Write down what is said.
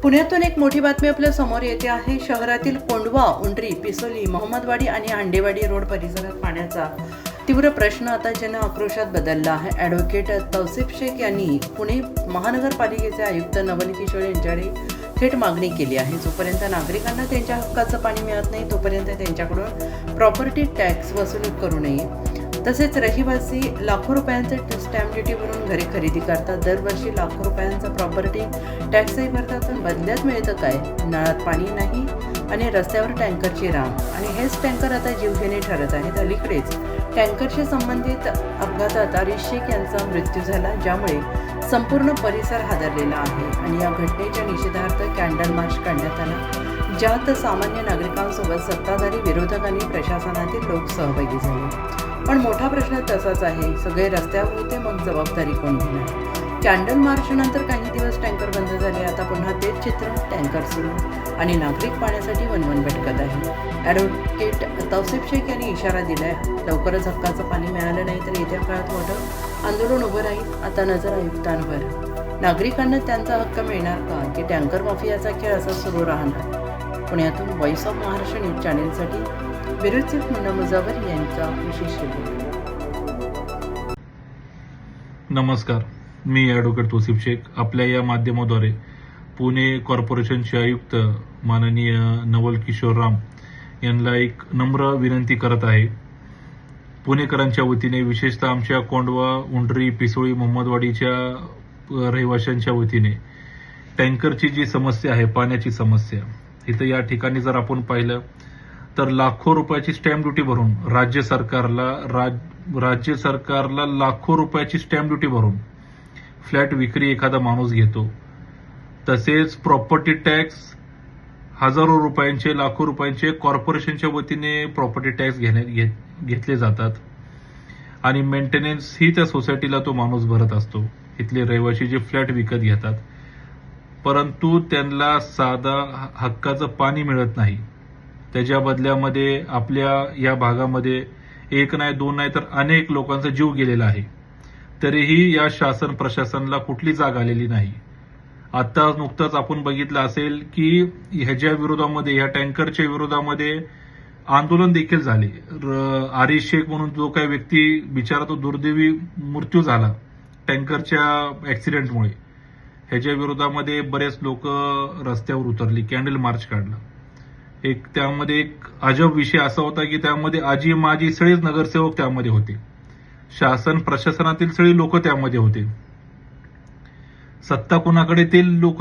पुण्यातून एक मोठी बातमी आपल्या समोर येते आहे। शहरातील कोंढवा, उंडरी, पिसोली, मोहम्मदवाडी आणि आंडेवाडी रोड परिसरात पाण्याचा तीव्र प्रश्न आता जन आक्रोशात बदलला आहे। ॲडव्होकेट तौसिफ शेख यांनी पुणे महानगरपालिकेचे आयुक्त नवल किशोर यांच्याकडे थेट मागणी केली आहे। जोपर्यंत नागरिकांना त्यांच्या हक्काचं पाणी मिळत नाही तोपर्यंत त्यांच्याकडून प्रॉपर्टी टॅक्स वसूल करू नये। तसेच रहिवासी लाखो रुपयांचे स्टॅम्प ड्युटी भरून घरे खरेदी करतात, दरवर्षी लाखो रुपयांचा प्रॉपर्टी टॅक्सही भरतात, पण बदल्यात मिळतं काय? नळात पाणी नाही आणि रस्त्यावर टँकरची रांग, आणि हेच टँकर आता जीवघेणे ठरत आहेत। अलीकडेच टँकरशी संबंधित अपघातात आरिश शेख यांचा मृत्यू झाला, ज्यामुळे संपूर्ण परिसर हादरलेला आहे आणि या घटनेच्या निषेधार्थ कॅन्डल मार्च काढण्यात आला, ज्यात सामान्य नागरिकांसोबत सत्ताधारी, विरोधक आणि प्रशासनातील लोक सहभागी झाले। पण मोठा प्रश्न तसाच आहे, सगळे रस्त्यावर होते, मग जबाबदारी कोण घेणार? कॅन्डल मार्च नंतर काही दिवस टँकर बंद झाले, आता पुन्हा तेच चित्र, टँकर सुरू आणि नागरिक पाण्यासाठी वणवण भटकत आहे। ॲडव्होकेट तौसिफ शेख यांनी इशारा दिलाय, लवकरच हक्काचं पाणी मिळालं नाही तर येत्या काळात मोठं आंदोलन उभं राहील। आता नजर आयुक्तांवर, नागरिकांना त्यांचा हक्क मिळणार का, की टँकर माफियाचा खेळ असा सुरू राहणार? पुण्यातून व्हॉइस ऑफ महाराष्ट्र न्यूज चॅनेलसाठी ब्युरो चीफ मुन्ना मुजावर यांचा विशेष रिपोर्ट। नमस्कार, मी ॲडव्होकेट तौसिफ शेख आपल्या या माध्यमाद्वारे पुणे कॉर्पोरेशनचे आयुक्त माननीय नवल किशोर राम यांना एक नम्र विनंती करत आहे। पुणेकरांच्या वतीने, विशेषतः आमच्या कोंढवा, उंडरी, पिसोळी, मोहम्मदवाडीच्या रहिवाशांच्या वतीने टँकरची जी समस्या आहे, पाण्याची समस्या, इथं या ठिकाणी जर आपण पाहिलं तर लाखो रुपयाची स्टॅम्प ड्युटी भरून राज्य सरकारला लाखो रुपयाची स्टॅम्प ड्युटी भरून फ्लॅट विक्री एखादा माणूस घेतो। तसेच प्रॉपर्टी टॅक्स हजारो रुपयांचे, लाखो रुपयांचे कॉर्पोरेशनच्या वतीने प्रॉपर्टी टॅक्स घेतले जातात आणि मेंटेनन्स ही त्या सोसायटीला तो माणूस भरत असतो। इथले रहिवासी जे फ्लॅट विकत घेतात, परंतु त्यांना साधा हक्काचं पाणी मिळत नाही। त्याच्या बदल्यामध्ये आपल्या या भागामध्ये एक नाही, दोन नाही तर अनेक लोकांचा जीव गेलेला आहे, तरीही या शासन प्रशासनाला कुठली जाग आलेली नाही। आता नुकताच आपण बघितलं असेल की ह्याच्या विरोधामध्ये, ह्या टँकरच्या विरोधामध्ये आंदोलन देखील झाले। आरिश शेख म्हणून जो काही व्यक्ती बिचारा तो दुर्दैवी मृत्यू झाला टँकरच्या ऍक्सिडेंटमुळे, ह्याच्या विरोधामध्ये बरेच लोक रस्त्यावर उतरले, कॅन्डल मार्च काढला। त्यामध्ये एक अजब विषय असा होता की त्यामध्ये आजी माजी सगळेच नगरसेवक त्यामध्ये होते, शासन प्रशासनातील सगळे लोक त्यामध्ये होते। सत्ता कोणाकडे ते लोक